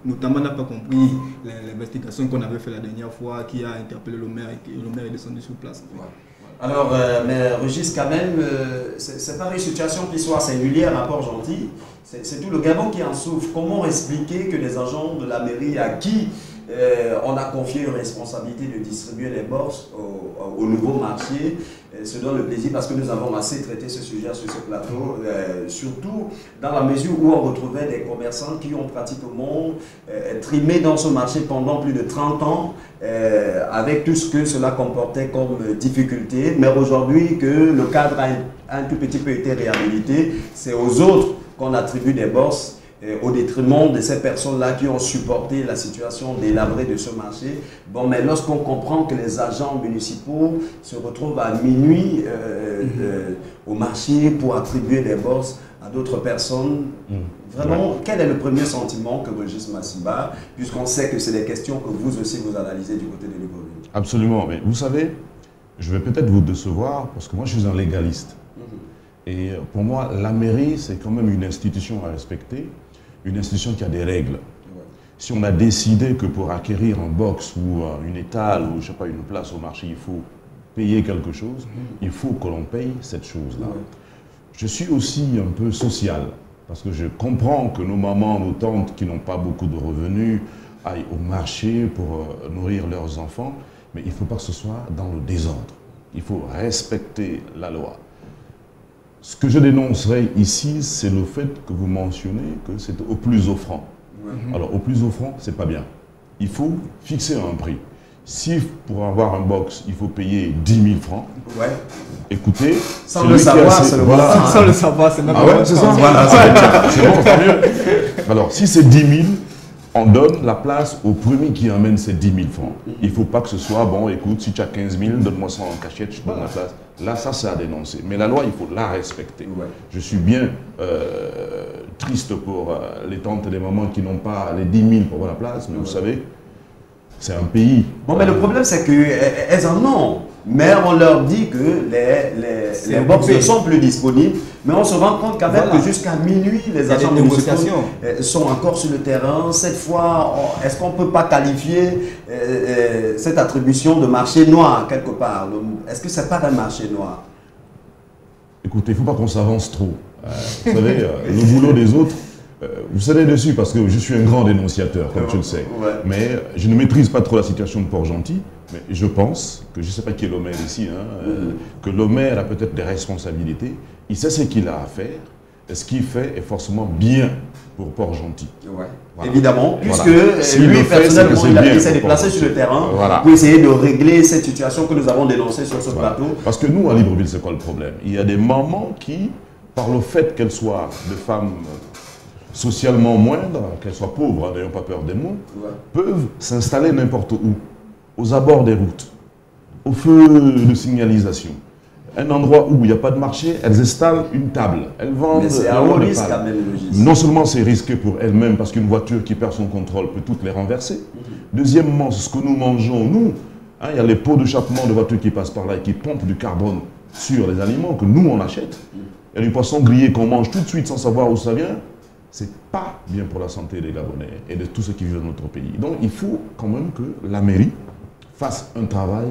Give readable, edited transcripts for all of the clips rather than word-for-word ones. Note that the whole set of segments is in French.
notamment n'a pas compris l'investigation qu'on avait fait la dernière fois, qui a interpellé le maire et le maire est descendu sur place. Ouais. Alors, mais Régis, quand même, c'est pas une situation qui soit singulière à Port-Gentil. C'est tout le Gabon qui en souffre. Comment expliquer que les agents de la mairie à qui on a confié une responsabilité de distribuer les bourses au nouveau marché se donnent le plaisir, parce que nous avons assez traité ce sujet sur ce plateau, surtout dans la mesure où on retrouvait des commerçants qui ont pratiquement trimé dans ce marché pendant plus de 30 ans, avec tout ce que cela comportait comme difficulté. Mais aujourd'hui que le cadre a un tout petit peu été réhabilité, c'est aux autres qu'on attribue des bourses, au détriment de ces personnes-là qui ont supporté la situation délabrée de ce marché. Bon, mais lorsqu'on comprend que les agents municipaux se retrouvent à minuit au marché pour attribuer des bourses à d'autres personnes, vraiment, quel est le premier sentiment que Régis Massiba, puisqu'on sait que c'est des questions que vous aussi vous analysez du côté de Libreville? Absolument, mais vous savez, je vais peut-être vous décevoir, parce que moi je suis un légaliste. Et pour moi, la mairie, c'est quand même une institution à respecter, une institution qui a des règles. Si on a décidé que pour acquérir un box ou une étale ou je sais pas, une place au marché, il faut payer quelque chose, il faut que l'on paye cette chose-là. Je suis aussi un peu social, parce que je comprends que nos mamans, nos tantes qui n'ont pas beaucoup de revenus aillent au marché pour nourrir leurs enfants, mais il ne faut pas que ce soit dans le désordre. Il faut respecter la loi. Ce que je dénoncerai ici, c'est le fait que vous mentionnez que c'est au plus offrant. Alors, au plus offrant, c'est pas bien. Il faut fixer un prix. Si pour avoir un box, il faut payer 10 000 francs, écoutez... Sans le savoir, c'est le voilà. Sans le savoir, c'est ah ouais, c'est ça. Voilà, c'est bon, tant mieux. Alors, si c'est 10 000, on donne la place au premier qui amène ces 10 000 francs. Il ne faut pas que ce soit, bon, écoute, si tu as 15 000, donne-moi ça en cachette, je te donne la place. Là, ça, c'est à dénoncer. Mais la loi, il faut la respecter. Je suis bien triste pour les tantes et les mamans qui n'ont pas les 10 000 pour avoir la place, mais vous savez, c'est un pays. Bon, mais le problème, c'est qu'elles en ont. Mais on leur dit que les box ne sont plus disponibles. Mais on se rend compte quand même que jusqu'à minuit, les agents de négociation sont encore sur le terrain. Cette fois, est-ce qu'on ne peut pas qualifier cette attribution de marché noir quelque part? Est-ce que ce n'est pas un marché noir? Écoutez, il ne faut pas qu'on s'avance trop. Vous savez, le boulot des autres, vous savez dessus parce que je suis un grand dénonciateur, comme tu le sais. Mais je ne maîtrise pas trop la situation de Port-Gentil. Mais je pense que, je ne sais pas qui est le maire ici, que le maire a peut-être des responsabilités. Il sait ce qu'il a à faire. Et ce qu'il fait est forcément bien pour Port-Gentil. Voilà. Évidemment, puisque lui, personnellement, il s'est déplacé sur le terrain pour essayer de régler cette situation que nous avons dénoncée sur ce plateau. Parce que nous, à Libreville, c'est quoi le problème? Il y a des mamans qui, par le fait qu'elles soient des femmes socialement moindres, qu'elles soient pauvres, n'ayant pas peur des mots, peuvent s'installer n'importe où, aux abords des routes, au feu de signalisation. Un endroit où il n'y a pas de marché, elles installent une table, elles vendent... Mais c'est à haut risque quand même, non seulement c'est risqué pour elles-mêmes, parce qu'une voiture qui perd son contrôle peut toutes les renverser. Deuxièmement, ce que nous mangeons, nous, il y a les pots d'échappement de voitures qui passent par là et qui pompent du carbone sur les aliments que nous, on achète. Il y a du poisson grillé qu'on mange tout de suite sans savoir où ça vient. C'est pas bien pour la santé des Gabonais et de tous ceux qui vivent dans notre pays. Donc il faut quand même que la mairie fasse un travail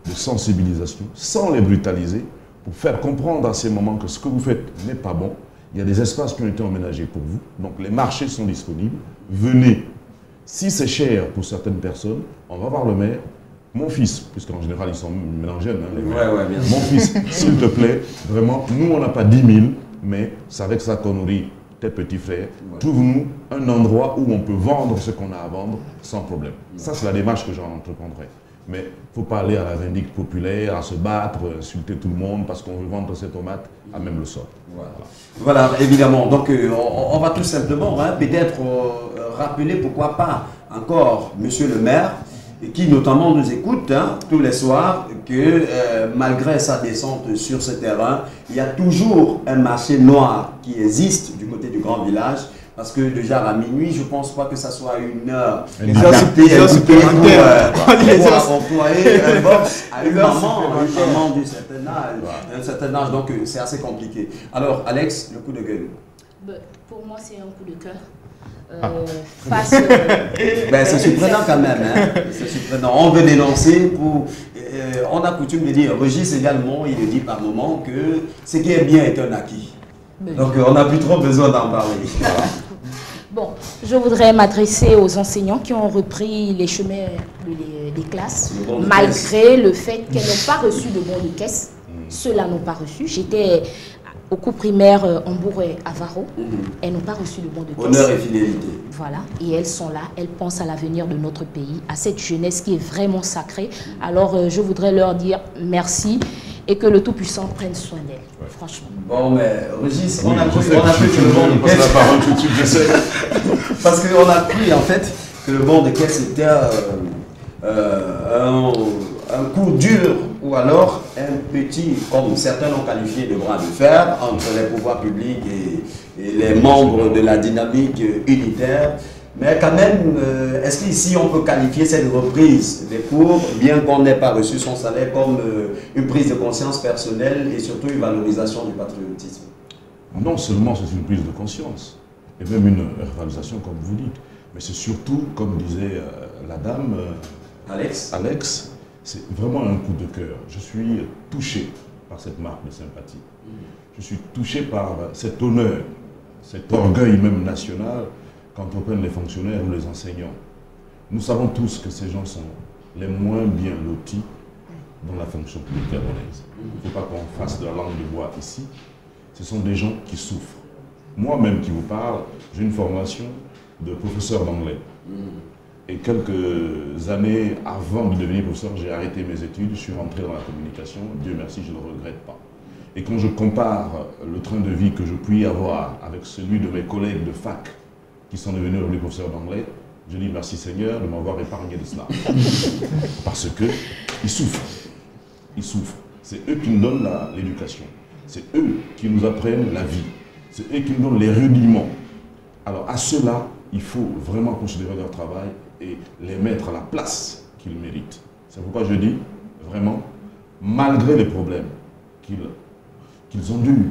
de sensibilisation sans les brutaliser pour faire comprendre à ces moments que ce que vous faites n'est pas bon. Il y a des espaces qui ont été emménagés pour vous. Donc les marchés sont disponibles. Venez. Si c'est cher pour certaines personnes, on va voir le maire. Mon fils, puisqu'en général ils sont mélangés, les maires. Mon fils, s'il te plaît, vraiment, nous on n'a pas 10 000, mais c'est avec ça qu'on nourrit tes petits frères. Trouve-nous un endroit où on peut vendre ce qu'on a à vendre sans problème. Ça, c'est la démarche que j'en entreprendrai. Mais il ne faut pas aller à la vindicte populaire, à se battre, insulter tout le monde parce qu'on veut vendre ses tomates à même le sol. Voilà, évidemment. Donc, on va tout simplement peut-être rappeler, pourquoi pas, encore, monsieur le maire, qui notamment nous écoute tous les soirs, que malgré sa descente sur ce terrain, il y a toujours un marché noir qui existe du côté du grand village. Parce que déjà à minuit, je ne pense pas que ça soit une heure adaptée pour employer un box à une maman d'un certain âge. Donc c'est assez compliqué. Alors Alex, le coup de gueule. Pour moi, c'est un coup de cœur. face... Ben, c'est surprenant quand même, hein. C'est surprenant. On veut dénoncer pour... on a coutume de dire, Régis également, il dit par moment que ce qui est bien est un acquis. Donc on n'a plus trop besoin d'en parler. Bon, je voudrais m'adresser aux enseignants qui ont repris les chemins des classes, malgré le fait qu'elles n'ont pas reçu de bons de caisse. Ceux-là n'ont pas reçu. J'étais au cours primaire Hambourg et Avaro. Elles n'ont pas reçu de bons de caisse. Honneur et fidélité. Voilà, et elles sont là, elles pensent à l'avenir de notre pays, à cette jeunesse qui est vraiment sacrée. Alors je voudrais leur dire merci et que le Tout-Puissant prenne soin d'elles, franchement. Bon, mais Régis, on a cru que le bon de caisse... la parole tout de suite, j'essaie. Parce qu'on a cru en fait que le bon de caisse était un coup dur ou alors un petit, comme certains l'ont qualifié, de bras de fer entre les pouvoirs publics et les membres de la dynamique unitaire. Mais quand même, est-ce qu'ici on peut qualifier cette reprise des cours, bien qu'on n'ait pas reçu son salaire, comme une prise de conscience personnelle et surtout une valorisation du patriotisme? Non seulement c'est une prise de conscience, et même une réalisation comme vous dites, mais c'est surtout, comme disait la dame Alex, c'est vraiment un coup de cœur. Je suis touché par cette marque de sympathie. Je suis touché par cet honneur, cet orgueil même national qu'entreprennent les fonctionnaires ou les enseignants. Nous savons tous que ces gens sont les moins bien lotis dans la fonction publique gabonaise. Il ne faut pas qu'on fasse de la langue de bois ici. Ce sont des gens qui souffrent. Moi-même qui vous parle, j'ai une formation de professeur d'anglais. Et quelques années avant de devenir professeur, j'ai arrêté mes études, je suis rentré dans la communication. Dieu merci, je ne le regrette pas. Et quand je compare le train de vie que je puis avoir avec celui de mes collègues de fac qui sont devenus professeurs d'anglais, je dis merci Seigneur de m'avoir épargné de cela. Parce qu'ils souffrent. Ils souffrent. C'est eux qui nous donnent l'éducation. C'est eux qui nous apprennent la vie. C'est eux qui nous donnent les rudiments. Alors à ceux-là, il faut vraiment considérer leur travail et les mettre à la place qu'ils méritent. C'est pourquoi je dis, vraiment, malgré les problèmes qu'ils ont eus,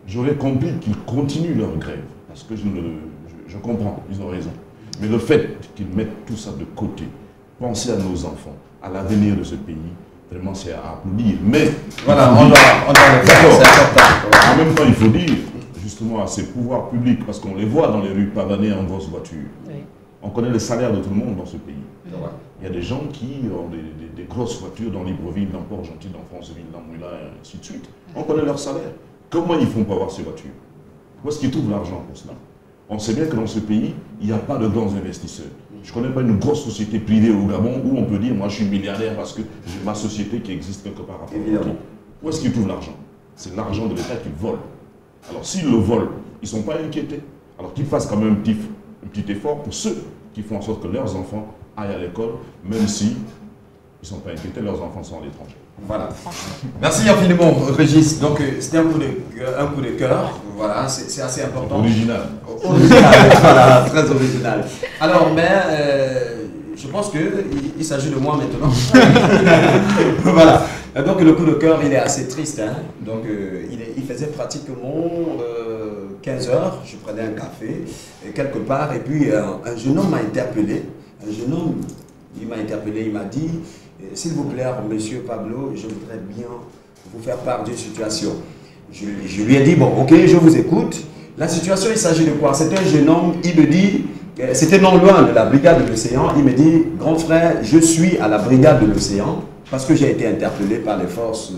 j'aurais compris qu'ils continuent leur grève. Parce que je comprends, ils ont raison. Mais le fait qu'ils mettent tout ça de côté, penser à nos enfants, à l'avenir de ce pays, vraiment c'est à applaudir. Mais voilà, on doit le faire, c'est important. En même temps, il faut dire justement à ces pouvoirs publics, parce qu'on les voit dans les rues pavanées en grosses voitures. Oui. On connaît le salaire de tout le monde dans ce pays. Oui. Il y a des gens qui ont des grosses voitures dans Libreville, dans Port-Gentil, dans Franceville, dans Moulin, et ainsi de suite. On connaît leur salaire. Comment ils font pour avoir ces voitures? Où est-ce qu'ils trouvent l'argent pour cela? On sait bien que dans ce pays, il n'y a pas de grands investisseurs. Je ne connais pas une grosse société privée au Gabon où on peut dire, moi je suis milliardaire parce que j'ai ma société qui existe quelque part à Port-Gentil. Où est-ce qu'ils trouvent l'argent? C'est l'argent de l'État qu'ils volent. Alors s'ils le volent, ils ne sont pas inquiétés. Alors qu'ils fassent quand même un petit effort pour ceux qui font en sorte que leurs enfants aillent à l'école, même si ils ne sont pas inquiétés, leurs enfants sont à l'étranger. Voilà. Merci infiniment, Régis. Donc c'était un coup de cœur. Voilà, c'est assez important. Original. Voilà, très original. Alors, mais je pense qu'il s'agit de moi maintenant. Voilà. Donc le coup de cœur, il est assez triste. Hein? Donc il faisait pratiquement 15 heures. Je prenais un café quelque part et puis un jeune homme m'a interpellé. Un jeune homme, il m'a interpellé, il m'a dit, s'il vous plaît, monsieur Pablo, je voudrais bien vous faire part d'une situation. Je lui ai dit, bon, ok, je vous écoute. La situation, il s'agit de quoi? C'est un jeune homme, il me dit, c'était non loin de la brigade de l'océan, il me dit, grand frère, je suis à la brigade de l'océan parce que j'ai été interpellé par les forces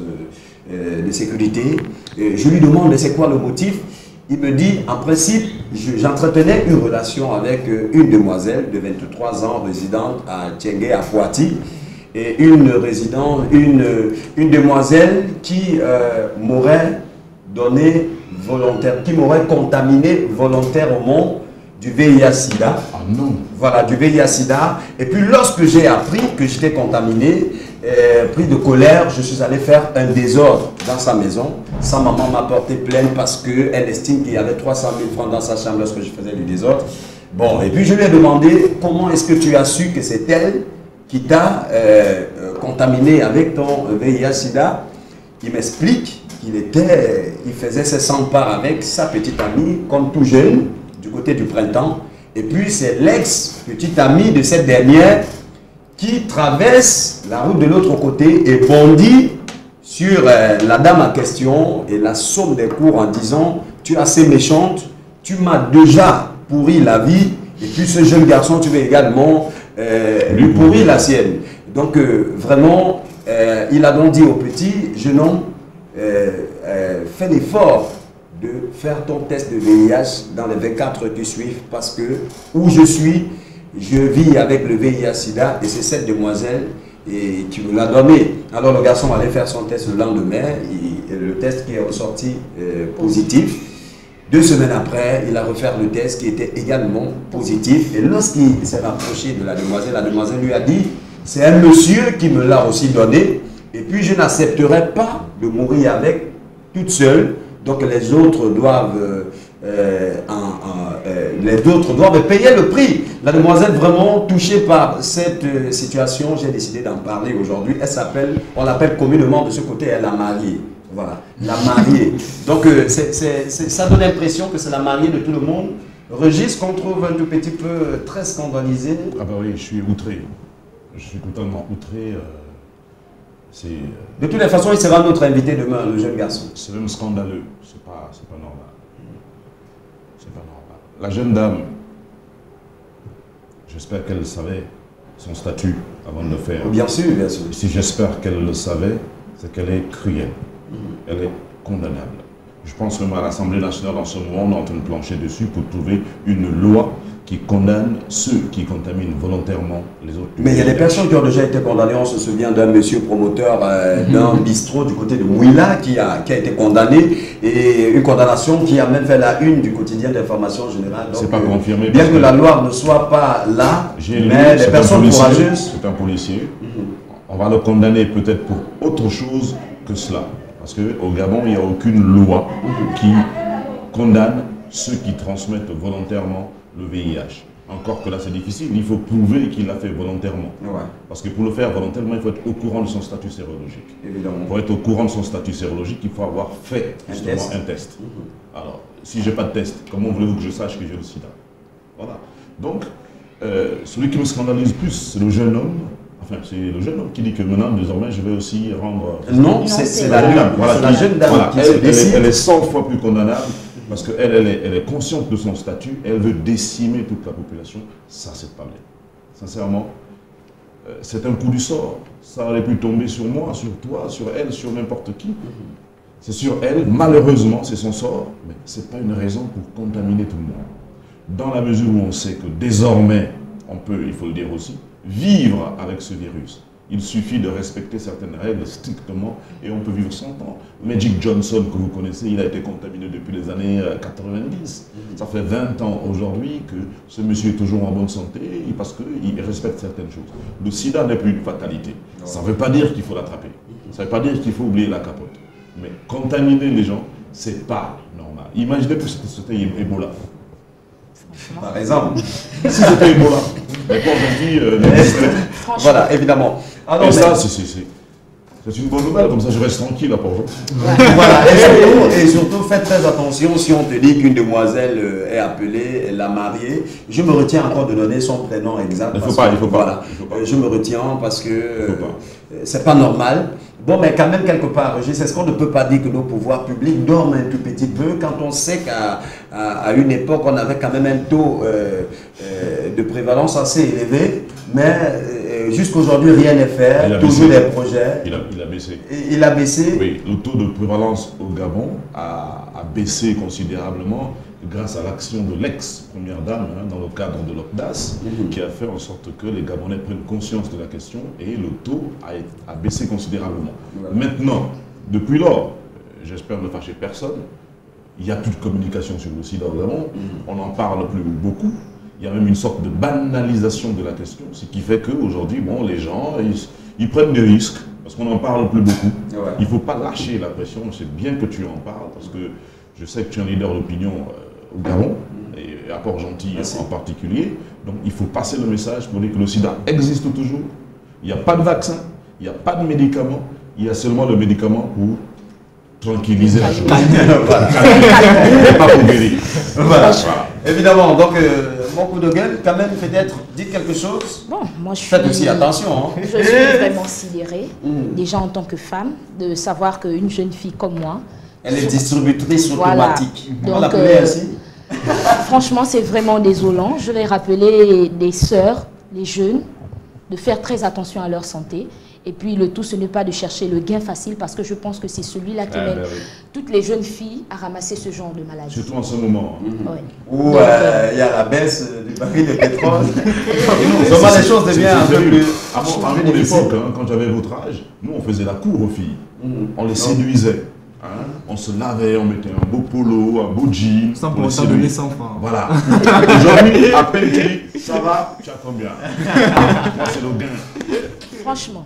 de sécurité. Je lui demande, c'est quoi le motif? Il me dit, en principe, j'entretenais une relation avec une demoiselle de 23 ans, résidente à Tiengue, à Poitiers, et une demoiselle qui m'aurait donné volontaire, qui m'aurait contaminé volontairement du VIH-Sida. Ah non. Voilà, du VIH-Sida. Et puis lorsque j'ai appris que j'étais contaminé, pris de colère, je suis allé faire un désordre dans sa maison. Sa maman m'a porté plainte parce qu'elle estime qu'il y avait 300 000 francs dans sa chambre lorsque je faisais du désordre. Bon, et puis je lui ai demandé, comment est-ce que tu as su que c'est elle qui t'a contaminé avec ton VIH-Sida? Il m'explique qu'il faisait ses 100 parts avec sa petite amie, comme tout jeune, du côté du printemps. Et puis c'est l'ex-petite amie de cette dernière qui traverse la route de l'autre côté et bondit sur la dame en question et la somme des coups en disant « Tu es assez méchante, tu m'as déjà pourri la vie et puis ce jeune garçon, tu veux également lui pourrir la sienne. » Donc vraiment, il a donc dit au petit « Jeune homme, fais l'effort de faire ton test de VIH dans les 24 heures qui suivent parce que où je suis, je vis avec le VIH-Sida et c'est cette demoiselle et tu me l'as donné. » Alors le garçon allait faire son test le lendemain et le test qui est ressorti positif. 2 semaines après, il a refait le test qui était également positif. Et lorsqu'il s'est rapproché de la demoiselle lui a dit « C'est un monsieur qui me l'a aussi donné et puis je n'accepterai pas de mourir avec toute seule. Donc les autres doivent payer le prix. » La demoiselle vraiment touchée par cette situation, j'ai décidé d'en parler aujourd'hui. Elle s'appelle, on l'appelle communément de ce côté, elle la mariée. Voilà, la mariée. Donc ça donne l'impression que c'est la mariée de tout le monde. Régis, qu'on trouve un tout petit peu très scandalisé. Ah bah oui, je suis outré. Je suis totalement outré. De toutes les façons, il sera notre invité demain, le jeune garçon. C'est même scandaleux. C'est pas normal. C'est pas normal. La jeune dame, j'espère qu'elle savait son statut avant de le faire. Bien sûr, bien sûr. Si j'espère qu'elle le savait, c'est qu'elle est cruelle. Elle est condamnable. Je pense que à l'Assemblée nationale, en ce moment, on est en train de plancher dessus pour trouver une loi qui condamne ceux qui contaminent volontairement les autres. Mais il y a des personnes qui ont déjà été condamnées. On se souvient d'un monsieur promoteur d'un bistrot du côté de Mouila qui a été condamné, et une condamnation qui a même fait la une du quotidien d'information générale. C'est pas confirmé. Bien que la loi ne soit pas là, mais les personnes courageuses... C'est un policier. On va le condamner peut-être pour autre chose que cela. Parce qu'au Gabon, il n'y a aucune loi qui condamne ceux qui transmettent volontairement le VIH. Encore que là, c'est difficile. Il faut prouver qu'il l'a fait volontairement. Ouais. Parce que pour le faire volontairement, il faut être au courant de son statut sérologique. Évidemment. Pour être au courant de son statut sérologique, il faut avoir fait justement un test. Alors, si je n'ai pas de test, comment voulez-vous que je sache que j'ai le sida? Voilà. Donc, celui qui me scandalise plus, c'est le jeune homme. Enfin, c'est le jeune homme qui dit que maintenant, désormais, je vais aussi rendre... Non, c'est la dame. Voilà, la jeune dame voilà, qui elle est 100 fois plus condamnable parce qu'elle elle est consciente de son statut, elle veut décimer toute la population. Ça, c'est pas bien. Sincèrement, c'est un coup du sort. Ça aurait pu tomber sur moi, sur toi, sur elle, sur n'importe qui. C'est sur elle, malheureusement, c'est son sort, mais ce n'est pas une raison pour contaminer tout le monde. Dans la mesure où on sait que désormais, on peut, il faut le dire aussi, vivre avec ce virus. Il suffit de respecter certaines règles strictement et on peut vivre 100 ans. Magic Johnson, que vous connaissez, il a été contaminé depuis les années 90. Ça fait 20 ans aujourd'hui que ce monsieur est toujours en bonne santé parce qu'il respecte certaines choses. Le sida n'est plus une fatalité. Ça ne veut pas dire qu'il faut l'attraper. Ça ne veut pas dire qu'il faut oublier la capote. Mais contaminer les gens, ce n'est pas normal. Imaginez que c'était Ebola. Par exemple. Si c'était Ebola, mais quand on dit... voilà, évidemment. Alors, et ça, c'est une bonne nouvelle, comme ça je reste tranquille à Port-Gentil. Voilà, et surtout, faites très attention si on te dit qu'une demoiselle est appelée, la mariée. Je me retiens encore de donner son prénom exact. Il ne faut pas. Voilà, je me retiens parce que c'est pas normal. Bon, mais quand même, quelque part, c'est ce qu'on ne peut pas dire que nos pouvoirs publics dorment un tout petit peu quand on sait qu'à une époque, on avait quand même un taux de prévalence assez élevé, mais jusqu'aujourd'hui, rien n'est fait, toujours des projets. Il a baissé. Il a baissé. Oui, le taux de prévalence au Gabon a baissé considérablement grâce à l'action de l'ex-première dame dans le cadre de l'OCDAS, qui a fait en sorte que les Gabonais prennent conscience de la question et le taux a baissé considérablement. Maintenant, depuis lors, j'espère ne fâcher personne, il n'y a plus de communication sur le sida au Gabon, on n'en parle plus beaucoup, il y a même une sorte de banalisation de la question, ce qui fait qu'aujourd'hui, bon, les gens, ils prennent des risques, parce qu'on n'en parle plus beaucoup. Il ne faut pas lâcher la pression, c'est bien que tu en parles, parce que je sais que tu es un leader d'opinion au Gabon, et à Port-Gentil en particulier. Donc il faut passer le message pour dire que le sida existe toujours. Il n'y a pas de vaccin, il n'y a pas de médicament, il y a seulement le médicament pour tranquilliser la chose. Pas pour guérir. Voilà. Évidemment, donc mon coup de gueule, quand même, peut-être, dites quelque chose. Bon, moi je suis... Faites aussi attention. Hein. Je suis vraiment sidérée, déjà en tant que femme, de savoir qu'une jeune fille comme moi... Elle est distributrice automatique. Donc, on l'appelait ainsi. Franchement, c'est vraiment désolant. Je vais rappeler les sœurs, les jeunes, de faire très attention à leur santé. Et puis le tout, ce n'est pas de chercher le gain facile, parce que je pense que c'est celui-là qui mène toutes les jeunes filles à ramasser ce genre de maladie. Surtout en ce moment. Où il y a la baisse du baril de pétrole. Comment les choses deviennent un peu plus... À mon époque, quand j'avais votre âge, nous on faisait la cour aux filles. On les séduisait. Hein? On se lavait, on mettait un beau polo, un beau jean. Sans pour autant donner 100 francs. Voilà. Aujourd'hui, à peine tu dis, ça va, tu as combien? Moi, c'est le gain. Franchement.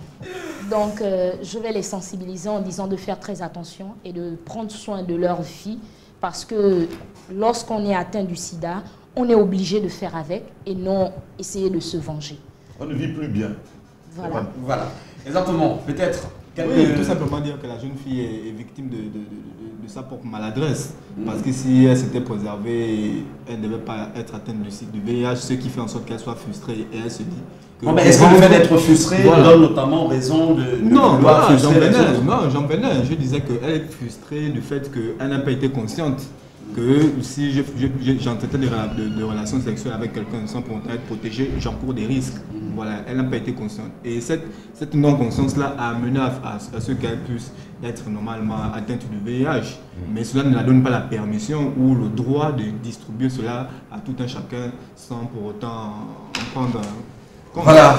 Donc, je vais les sensibiliser en disant de faire très attention et de prendre soin de leur vie, parce que lorsqu'on est atteint du sida, on est obligé de faire avec et non essayer de se venger. On ne vit plus bien. Voilà. Voilà. Exactement. Peut-être. Oui, tout simplement dire que la jeune fille est victime de sa propre maladresse. Parce que si elle s'était préservée, elle ne devait pas être atteinte du VIH, ce qui fait en sorte qu'elle soit frustrée et elle se dit... mais est-ce que le fait d'être frustré donne notamment raison de non, j'en venais. Je disais qu'elle est frustrée du fait qu'elle n'a pas été consciente que si j'entretenais de relations sexuelles avec quelqu'un sans pour autant être protégée, j'encours des risques. Voilà, elle n'a pas été consciente. Et cette non-conscience-là a amené à ce qu'elle puisse être normalement atteinte du VIH. Mais cela ne la donne pas la permission ou le droit de distribuer cela à tout un chacun sans pour autant en prendre compte. Voilà.